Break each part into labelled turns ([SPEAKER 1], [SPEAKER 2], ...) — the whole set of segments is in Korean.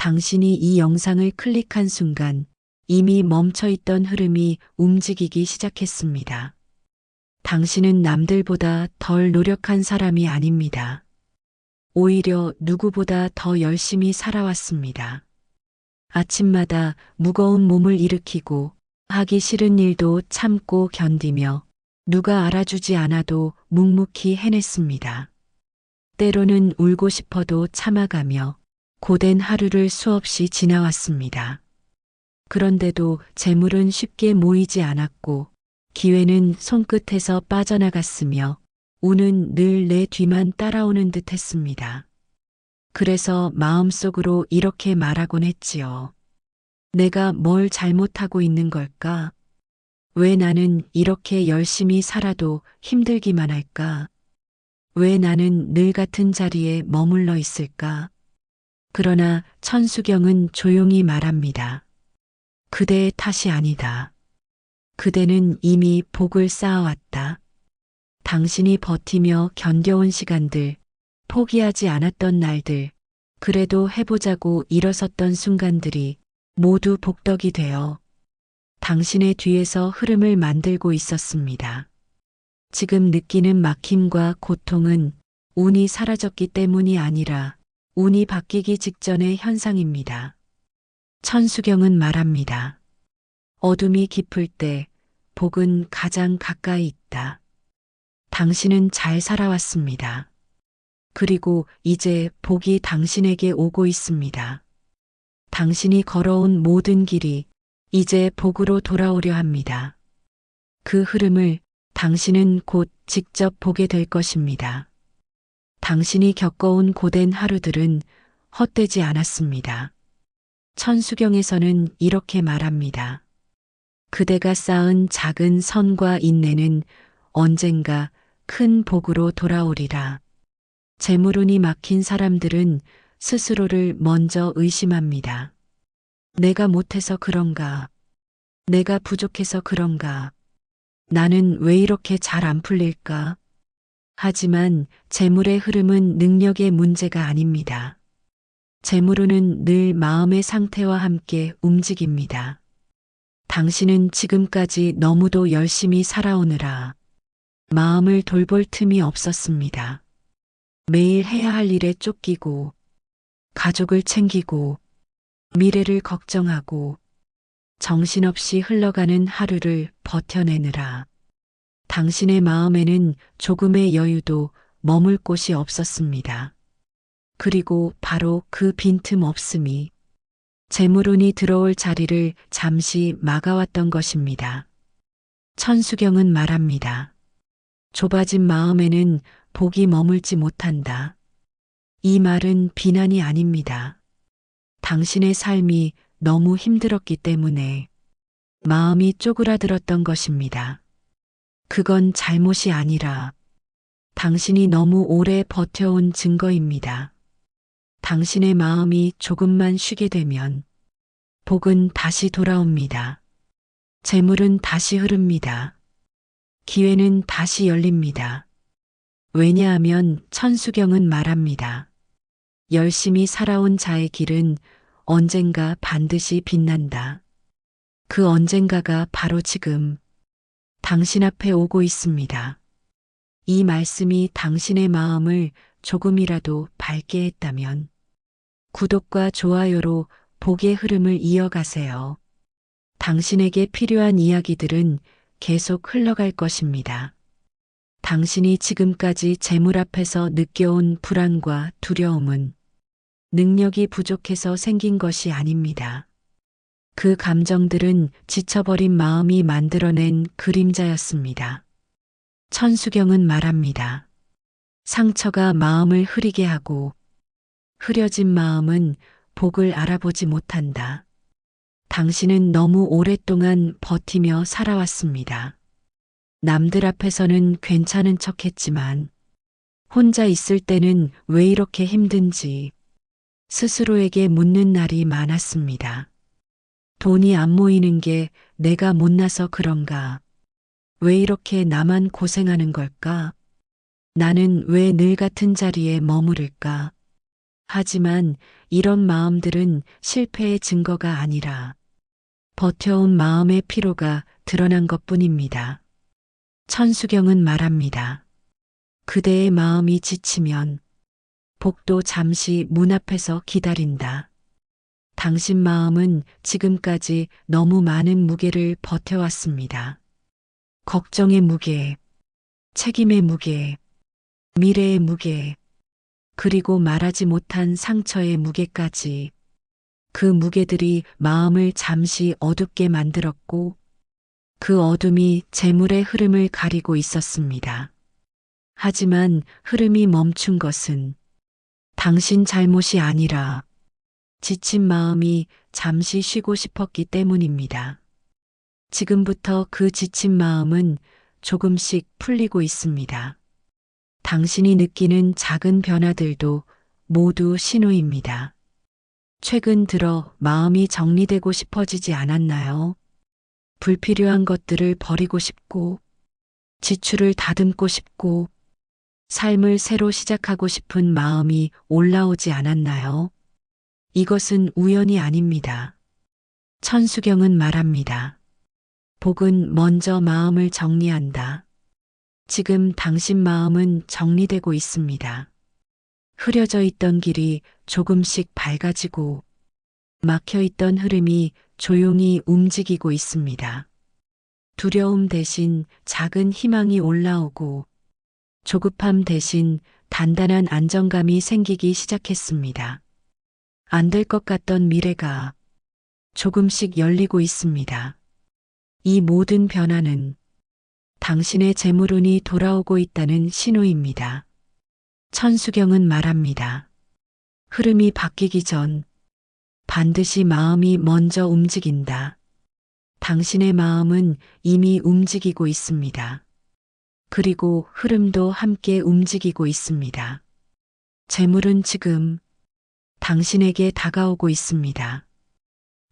[SPEAKER 1] 당신이 이 영상을 클릭한 순간 이미 멈춰있던 흐름이 움직이기 시작했습니다. 당신은 남들보다 덜 노력한 사람이 아닙니다. 오히려 누구보다 더 열심히 살아왔습니다. 아침마다 무거운 몸을 일으키고 하기 싫은 일도 참고 견디며 누가 알아주지 않아도 묵묵히 해냈습니다. 때로는 울고 싶어도 참아가며 고된 하루를 수없이 지나왔습니다. 그런데도 재물은 쉽게 모이지 않았고 기회는 손끝에서 빠져나갔으며 운은 늘 내 뒤만 따라오는 듯 했습니다. 그래서 마음속으로 이렇게 말하곤 했지요. 내가 뭘 잘못하고 있는 걸까? 왜 나는 이렇게 열심히 살아도 힘들기만 할까? 왜 나는 늘 같은 자리에 머물러 있을까? 그러나 천수경은 조용히 말합니다. 그대의 탓이 아니다. 그대는 이미 복을 쌓아왔다. 당신이 버티며 견뎌온 시간들, 포기하지 않았던 날들, 그래도 해보자고 일어섰던 순간들이 모두 복덕이 되어 당신의 뒤에서 흐름을 만들고 있었습니다. 지금 느끼는 막힘과 고통은 운이 사라졌기 때문이 아니라 운이 바뀌기 직전의 현상입니다. 천수경은 말합니다. 어둠이 깊을 때 복은 가장 가까이 있다. 당신은 잘 살아왔습니다. 그리고 이제 복이 당신에게 오고 있습니다. 당신이 걸어온 모든 길이 이제 복으로 돌아오려 합니다. 그 흐름을 당신은 곧 직접 보게 될 것입니다. 당신이 겪어온 고된 하루들은 헛되지 않았습니다. 천수경에서는 이렇게 말합니다. 그대가 쌓은 작은 선과 인내는 언젠가 큰 복으로 돌아오리라. 재물운이 막힌 사람들은 스스로를 먼저 의심합니다. 내가 못해서 그런가? 내가 부족해서 그런가? 나는 왜 이렇게 잘 안 풀릴까? 하지만 재물의 흐름은 능력의 문제가 아닙니다. 재물운은 늘 마음의 상태와 함께 움직입니다. 당신은 지금까지 너무도 열심히 살아오느라 마음을 돌볼 틈이 없었습니다. 매일 해야 할 일에 쫓기고, 가족을 챙기고, 미래를 걱정하고, 정신없이 흘러가는 하루를 버텨내느라 당신의 마음에는 조금의 여유도 머물 곳이 없었습니다. 그리고 바로 그 빈틈 없음이 재물운이 들어올 자리를 잠시 막아왔던 것입니다. 천수경은 말합니다. 좁아진 마음에는 복이 머물지 못한다. 이 말은 비난이 아닙니다. 당신의 삶이 너무 힘들었기 때문에 마음이 쪼그라들었던 것입니다. 그건 잘못이 아니라 당신이 너무 오래 버텨온 증거입니다. 당신의 마음이 조금만 쉬게 되면 복은 다시 돌아옵니다. 재물은 다시 흐릅니다. 기회는 다시 열립니다. 왜냐하면 천수경은 말합니다. 열심히 살아온 자의 길은 언젠가 반드시 빛난다. 그 언젠가가 바로 지금 당신 앞에 오고 있습니다. 이 말씀이 당신의 마음을 조금이라도 밝게 했다면 구독과 좋아요로 복의 흐름을 이어가세요. 당신에게 필요한 이야기들은 계속 흘러갈 것입니다. 당신이 지금까지 재물 앞에서 느껴온 불안과 두려움은 능력이 부족해서 생긴 것이 아닙니다. 그 감정들은 지쳐버린 마음이 만들어낸 그림자였습니다. 천수경은 말합니다. 상처가 마음을 흐리게 하고 흐려진 마음은 복을 알아보지 못한다. 당신은 너무 오랫동안 버티며 살아왔습니다. 남들 앞에서는 괜찮은 척했지만 혼자 있을 때는 왜 이렇게 힘든지 스스로에게 묻는 날이 많았습니다. 돈이 안 모이는 게 내가 못나서 그런가? 왜 이렇게 나만 고생하는 걸까? 나는 왜 늘 같은 자리에 머무를까? 하지만 이런 마음들은 실패의 증거가 아니라 버텨온 마음의 피로가 드러난 것뿐입니다. 천수경은 말합니다. 그대의 마음이 지치면 복도 잠시 문 앞에서 기다린다. 당신 마음은 지금까지 너무 많은 무게를 버텨왔습니다. 걱정의 무게, 책임의 무게, 미래의 무게, 그리고 말하지 못한 상처의 무게까지. 그 무게들이 마음을 잠시 어둡게 만들었고 그 어둠이 재물의 흐름을 가리고 있었습니다. 하지만 흐름이 멈춘 것은 당신 잘못이 아니라 지친 마음이 잠시 쉬고 싶었기 때문입니다. 지금부터 그 지친 마음은 조금씩 풀리고 있습니다. 당신이 느끼는 작은 변화들도 모두 신호입니다. 최근 들어 마음이 정리되고 싶어지지 않았나요? 불필요한 것들을 버리고 싶고, 지출을 다듬고 싶고, 삶을 새로 시작하고 싶은 마음이 올라오지 않았나요? 이것은 우연이 아닙니다. 천수경은 말합니다. 복은 먼저 마음을 정리한다. 지금 당신 마음은 정리되고 있습니다. 흐려져 있던 길이 조금씩 밝아지고 막혀 있던 흐름이 조용히 움직이고 있습니다. 두려움 대신 작은 희망이 올라오고 조급함 대신 단단한 안정감이 생기기 시작했습니다. 안 될 것 같던 미래가 조금씩 열리고 있습니다. 이 모든 변화는 당신의 재물운이 돌아오고 있다는 신호입니다. 천수경은 말합니다. 흐름이 바뀌기 전 반드시 마음이 먼저 움직인다. 당신의 마음은 이미 움직이고 있습니다. 그리고 흐름도 함께 움직이고 있습니다. 재물은 지금 당신에게 다가오고 있습니다.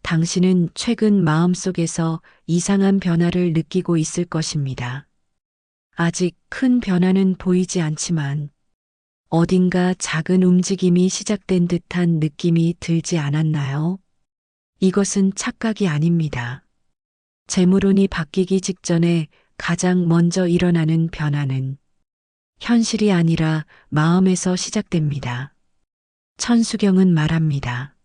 [SPEAKER 1] 당신은 최근 마음속에서 이상한 변화를 느끼고 있을 것입니다. 아직 큰 변화는 보이지 않지만 어딘가 작은 움직임이 시작된 듯한 느낌이 들지 않았나요? 이것은 착각이 아닙니다. 재물운이 바뀌기 직전에 가장 먼저 일어나는 변화는 현실이 아니라 마음에서 시작됩니다. 천수경은 말합니다.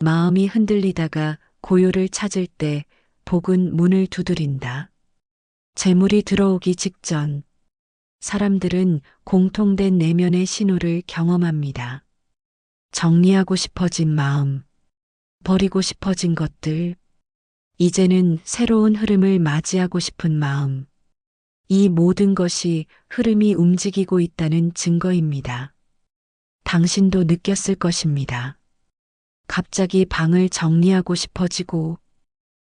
[SPEAKER 1] 마음이 흔들리다가 고요를 찾을 때 복은 문을 두드린다. 재물이 들어오기 직전 사람들은 공통된 내면의 신호를 경험합니다. 정리하고 싶어진 마음, 버리고 싶어진 것들, 이제는 새로운 흐름을 맞이하고 싶은 마음. 이 모든 것이 흐름이 움직이고 있다는 증거입니다. 당신도 느꼈을 것입니다. 갑자기 방을 정리하고 싶어지고,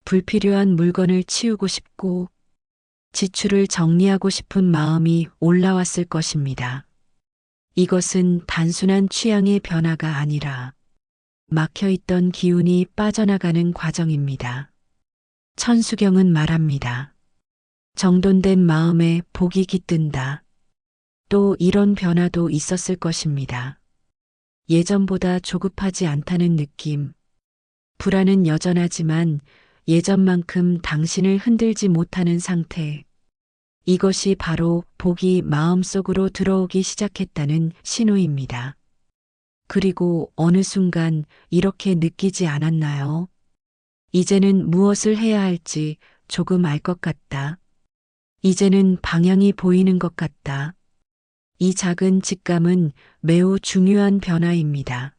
[SPEAKER 1] 불필요한 물건을 치우고 싶고, 지출을 정리하고 싶은 마음이 올라왔을 것입니다. 이것은 단순한 취향의 변화가 아니라 막혀있던 기운이 빠져나가는 과정입니다. 천수경은 말합니다. 정돈된 마음에 복이 깃든다. 또 이런 변화도 있었을 것입니다. 예전보다 조급하지 않다는 느낌. 불안은 여전하지만 예전만큼 당신을 흔들지 못하는 상태. 이것이 바로 복이 마음속으로 들어오기 시작했다는 신호입니다. 그리고 어느 순간 이렇게 느끼지 않았나요? 이제는 무엇을 해야 할지 조금 알 것 같다. 이제는 방향이 보이는 것 같다. 이 작은 직감은 매우 중요한 변화입니다.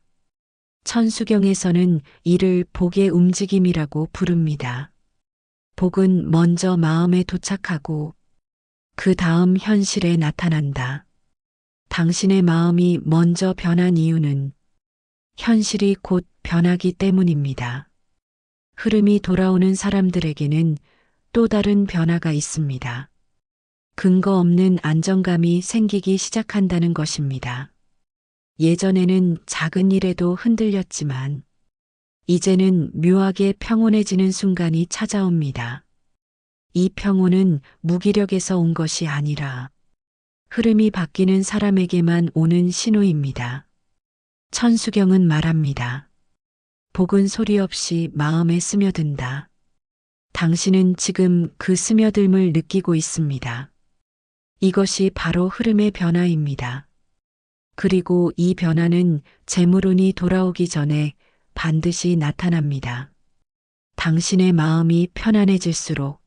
[SPEAKER 1] 천수경에서는 이를 복의 움직임이라고 부릅니다. 복은 먼저 마음에 도착하고 그 다음 현실에 나타난다. 당신의 마음이 먼저 변한 이유는 현실이 곧 변하기 때문입니다. 흐름이 돌아오는 사람들에게는 또 다른 변화가 있습니다. 근거 없는 안정감이 생기기 시작한다는 것입니다. 예전에는 작은 일에도 흔들렸지만 이제는 묘하게 평온해지는 순간이 찾아옵니다. 이 평온은 무기력에서 온 것이 아니라 흐름이 바뀌는 사람에게만 오는 신호입니다. 천수경은 말합니다. 복은 소리 없이 마음에 스며든다. 당신은 지금 그 스며듦을 느끼고 있습니다. 이것이 바로 흐름의 변화입니다. 그리고 이 변화는 재물운이 돌아오기 전에 반드시 나타납니다. 당신의 마음이 편안해질수록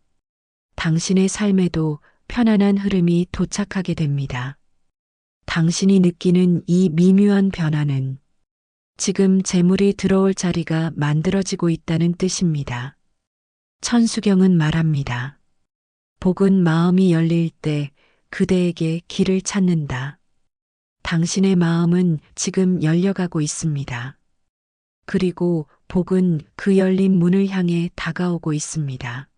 [SPEAKER 1] 당신의 삶에도 편안한 흐름이 도착하게 됩니다. 당신이 느끼는 이 미묘한 변화는 지금 재물이 들어올 자리가 만들어지고 있다는 뜻입니다. 천수경은 말합니다. 복은 마음이 열릴 때 그대에게 길을 찾는다. 당신의 마음은 지금 열려가고 있습니다. 그리고 복은 그 열린 문을 향해 다가오고 있습니다.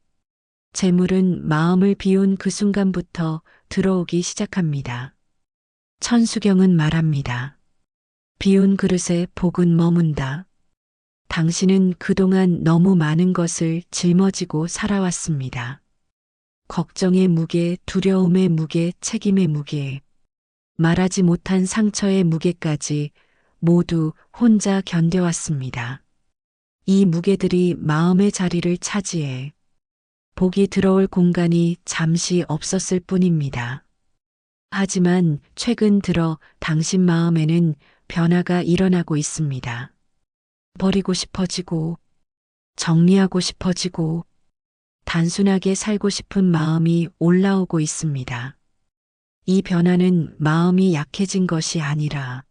[SPEAKER 1] 재물은 마음을 비운 그 순간부터 들어오기 시작합니다. 천수경은 말합니다. 비운 그릇에 복은 머문다. 당신은 그동안 너무 많은 것을 짊어지고 살아왔습니다. 걱정의 무게, 두려움의 무게, 책임의 무게, 말하지 못한 상처의 무게까지 모두 혼자 견뎌왔습니다. 이 무게들이 마음의 자리를 차지해 복이 들어올 공간이 잠시 없었을 뿐입니다. 하지만 최근 들어 당신 마음에는 변화가 일어나고 있습니다. 버리고 싶어지고, 정리하고 싶어지고, 단순하게 살고 싶은 마음이 올라오고 있습니다. 이 변화는 마음이 약해진 것이 아니라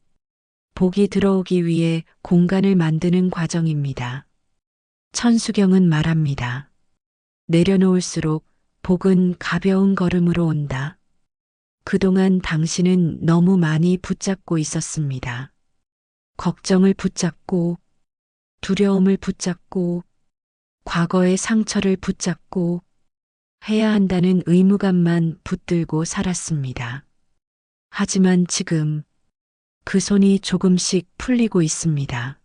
[SPEAKER 1] 복이 들어오기 위해 공간을 만드는 과정입니다. 천수경은 말합니다. 내려놓을수록 복은 가벼운 걸음으로 온다. 그동안 당신은 너무 많이 붙잡고 있었습니다. 걱정을 붙잡고, 두려움을 붙잡고, 과거의 상처를 붙잡고, 해야 한다는 의무감만 붙들고 살았습니다. 하지만 지금 그 손이 조금씩 풀리고 있습니다.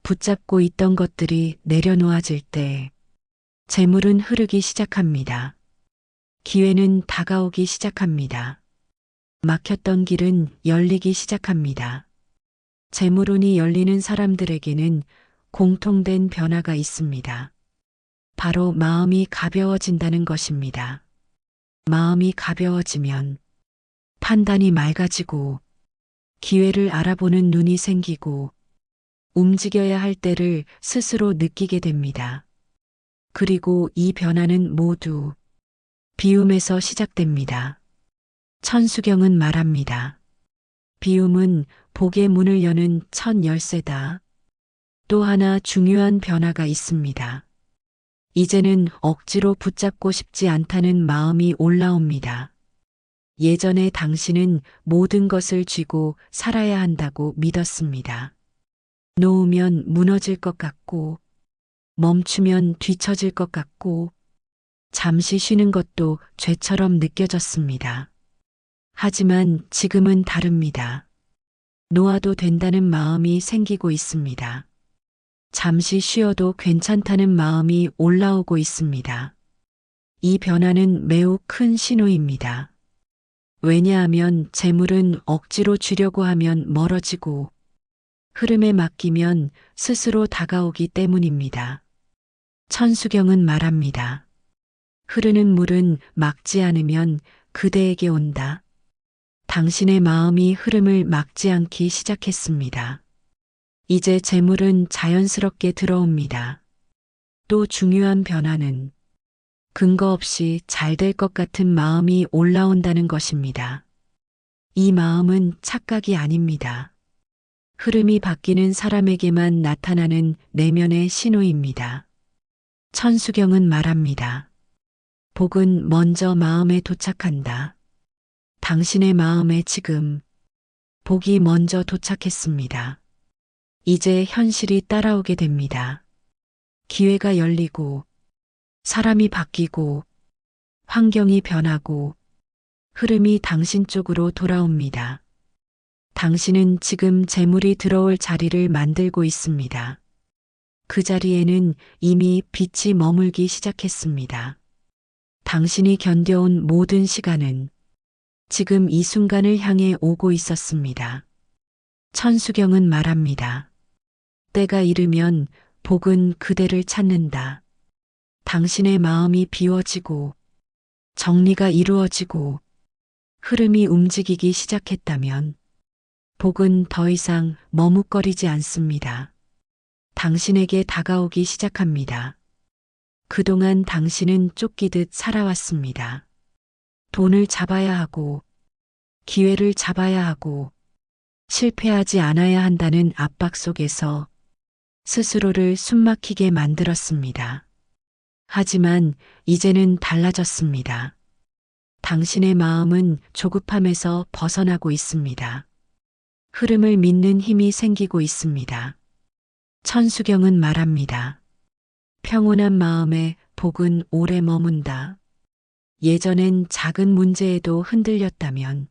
[SPEAKER 1] 붙잡고 있던 것들이 내려놓아질 때 재물은 흐르기 시작합니다. 기회는 다가오기 시작합니다. 막혔던 길은 열리기 시작합니다. 재물운이 열리는 사람들에게는 공통된 변화가 있습니다. 바로 마음이 가벼워진다는 것입니다. 마음이 가벼워지면 판단이 맑아지고 기회를 알아보는 눈이 생기고 움직여야 할 때를 스스로 느끼게 됩니다. 그리고 이 변화는 모두 비움에서 시작됩니다. 천수경은 말합니다. 비움은 복의 문을 여는 첫 열쇠다. 또 하나 중요한 변화가 있습니다. 이제는 억지로 붙잡고 싶지 않다는 마음이 올라옵니다. 예전에 당신은 모든 것을 쥐고 살아야 한다고 믿었습니다. 놓으면 무너질 것 같고, 멈추면 뒤처질 것 같고, 잠시 쉬는 것도 죄처럼 느껴졌습니다. 하지만 지금은 다릅니다. 놓아도 된다는 마음이 생기고 있습니다. 잠시 쉬어도 괜찮다는 마음이 올라오고 있습니다. 이 변화는 매우 큰 신호입니다. 왜냐하면 재물은 억지로 쥐려고 하면 멀어지고 흐름에 맡기면 스스로 다가오기 때문입니다. 천수경은 말합니다. 흐르는 물은 막지 않으면 그대에게 온다. 당신의 마음이 흐름을 막지 않기 시작했습니다. 이제 재물은 자연스럽게 들어옵니다. 또 중요한 변화는 근거 없이 잘 될 것 같은 마음이 올라온다는 것입니다. 이 마음은 착각이 아닙니다. 흐름이 바뀌는 사람에게만 나타나는 내면의 신호입니다. 천수경은 말합니다. 복은 먼저 마음에 도착한다. 당신의 마음에 지금 복이 먼저 도착했습니다. 이제 현실이 따라오게 됩니다. 기회가 열리고, 사람이 바뀌고, 환경이 변하고, 흐름이 당신 쪽으로 돌아옵니다. 당신은 지금 재물이 들어올 자리를 만들고 있습니다. 그 자리에는 이미 빛이 머물기 시작했습니다. 당신이 견뎌온 모든 시간은 지금 이 순간을 향해 오고 있었습니다. 천수경은 말합니다. 때가 이르면 복은 그대를 찾는다. 당신의 마음이 비워지고 정리가 이루어지고 흐름이 움직이기 시작했다면 복은 더 이상 머뭇거리지 않습니다. 당신에게 다가오기 시작합니다. 그동안 당신은 쫓기듯 살아왔습니다. 돈을 잡아야 하고 기회를 잡아야 하고 실패하지 않아야 한다는 압박 속에서 스스로를 숨막히게 만들었습니다. 하지만 이제는 달라졌습니다. 당신의 마음은 조급함에서 벗어나고 있습니다. 흐름을 믿는 힘이 생기고 있습니다. 천수경은 말합니다. 평온한 마음에 복은 오래 머문다. 예전엔 작은 문제에도 흔들렸다면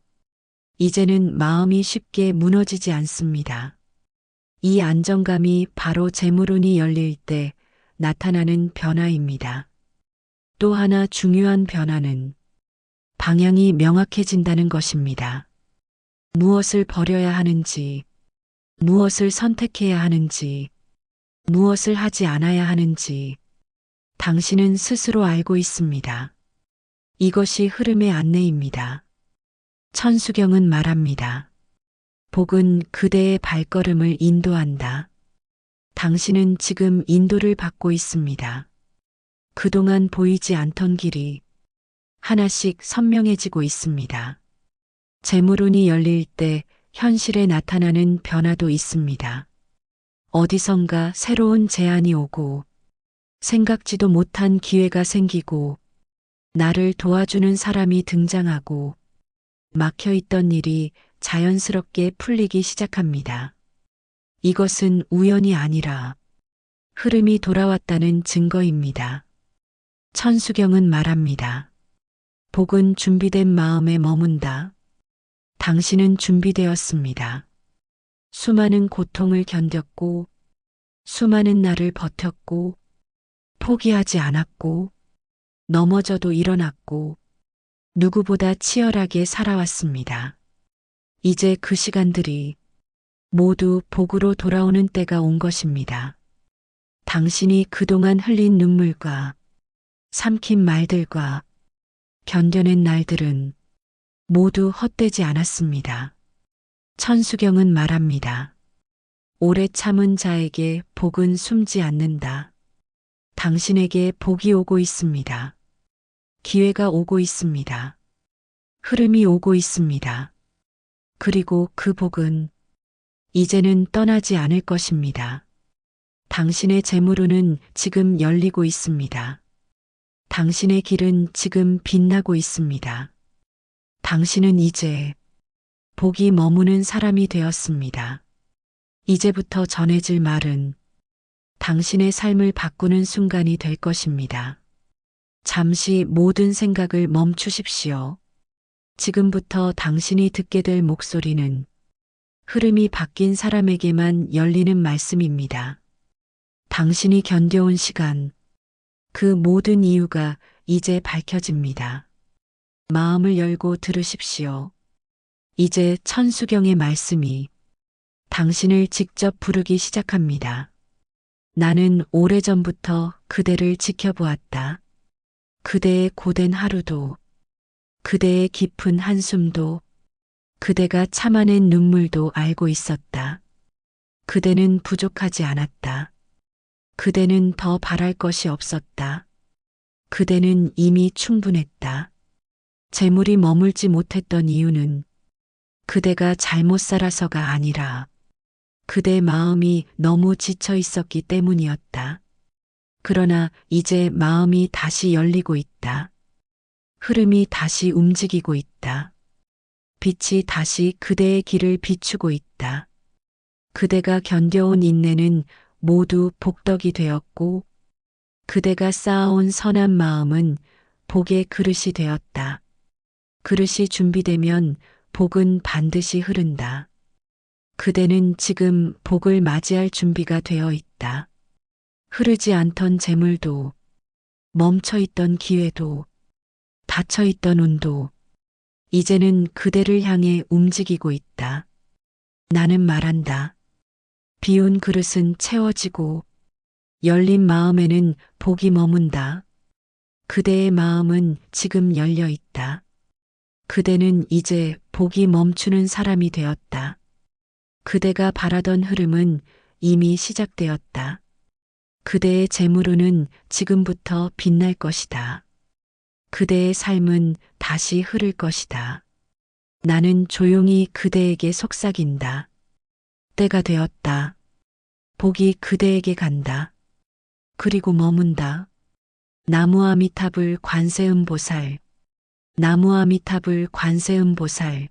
[SPEAKER 1] 이제는 마음이 쉽게 무너지지 않습니다. 이 안정감이 바로 재물운이 열릴 때 나타나는 변화입니다. 또 하나 중요한 변화는 방향이 명확해진다는 것입니다. 무엇을 버려야 하는지, 무엇을 선택해야 하는지, 무엇을 하지 않아야 하는지 당신은 스스로 알고 있습니다. 이것이 흐름의 안내입니다. 천수경은 말합니다. 복은 그대의 발걸음을 인도한다. 당신은 지금 인도를 받고 있습니다. 그동안 보이지 않던 길이 하나씩 선명해지고 있습니다. 재물운이 열릴 때 현실에 나타나는 변화도 있습니다. 어디선가 새로운 제안이 오고 생각지도 못한 기회가 생기고 나를 도와주는 사람이 등장하고 막혀있던 일이 자연스럽게 풀리기 시작합니다. 이것은 우연이 아니라 흐름이 돌아왔다는 증거입니다. 천수경은 말합니다. 복은 준비된 마음에 머문다. 당신은 준비되었습니다. 수많은 고통을 견뎠고, 수많은 날을 버텼고, 포기하지 않았고, 넘어져도 일어났고, 누구보다 치열하게 살아왔습니다. 이제 그 시간들이 모두 복으로 돌아오는 때가 온 것입니다. 당신이 그동안 흘린 눈물과 삼킨 말들과 견뎌낸 날들은 모두 헛되지 않았습니다. 천수경은 말합니다. 오래 참은 자에게 복은 숨지 않는다. 당신에게 복이 오고 있습니다. 기회가 오고 있습니다. 흐름이 오고 있습니다. 그리고 그 복은 이제는 떠나지 않을 것입니다. 당신의 재물운은 지금 열리고 있습니다. 당신의 길은 지금 빛나고 있습니다. 당신은 이제 복이 머무는 사람이 되었습니다. 이제부터 전해질 말은 당신의 삶을 바꾸는 순간이 될 것입니다. 잠시 모든 생각을 멈추십시오. 지금부터 당신이 듣게 될 목소리는 흐름이 바뀐 사람에게만 열리는 말씀입니다. 당신이 견뎌온 시간, 그 모든 이유가 이제 밝혀집니다. 마음을 열고 들으십시오. 이제 천수경의 말씀이 당신을 직접 부르기 시작합니다. 나는 오래전부터 그대를 지켜보았다. 그대의 고된 하루도, 그대의 깊은 한숨도, 그대가 참아낸 눈물도 알고 있었다. 그대는 부족하지 않았다. 그대는 더 바랄 것이 없었다. 그대는 이미 충분했다. 재물이 머물지 못했던 이유는 그대가 잘못 살아서가 아니라 그대 마음이 너무 지쳐 있었기 때문이었다. 그러나 이제 마음이 다시 열리고 있다. 흐름이 다시 움직이고 있다. 빛이 다시 그대의 길을 비추고 있다. 그대가 견뎌온 인내는 모두 복덕이 되었고 그대가 쌓아온 선한 마음은 복의 그릇이 되었다. 그릇이 준비되면 복은 반드시 흐른다. 그대는 지금 복을 맞이할 준비가 되어 있다. 흐르지 않던 재물도, 멈춰있던 기회도, 닫혀있던 운도, 이제는 그대를 향해 움직이고 있다. 나는 말한다. 비운 그릇은 채워지고 열린 마음에는 복이 머문다. 그대의 마음은 지금 열려 있다. 그대는 이제 복이 멈추는 사람이 되었다. 그대가 바라던 흐름은 이미 시작되었다. 그대의 재물은 지금부터 빛날 것이다. 그대의 삶은 다시 흐를 것이다. 나는 조용히 그대에게 속삭인다. 때가 되었다. 복이 그대에게 간다. 그리고 머문다. 나무아미타불 관세음보살. 나무아미타불 관세음보살.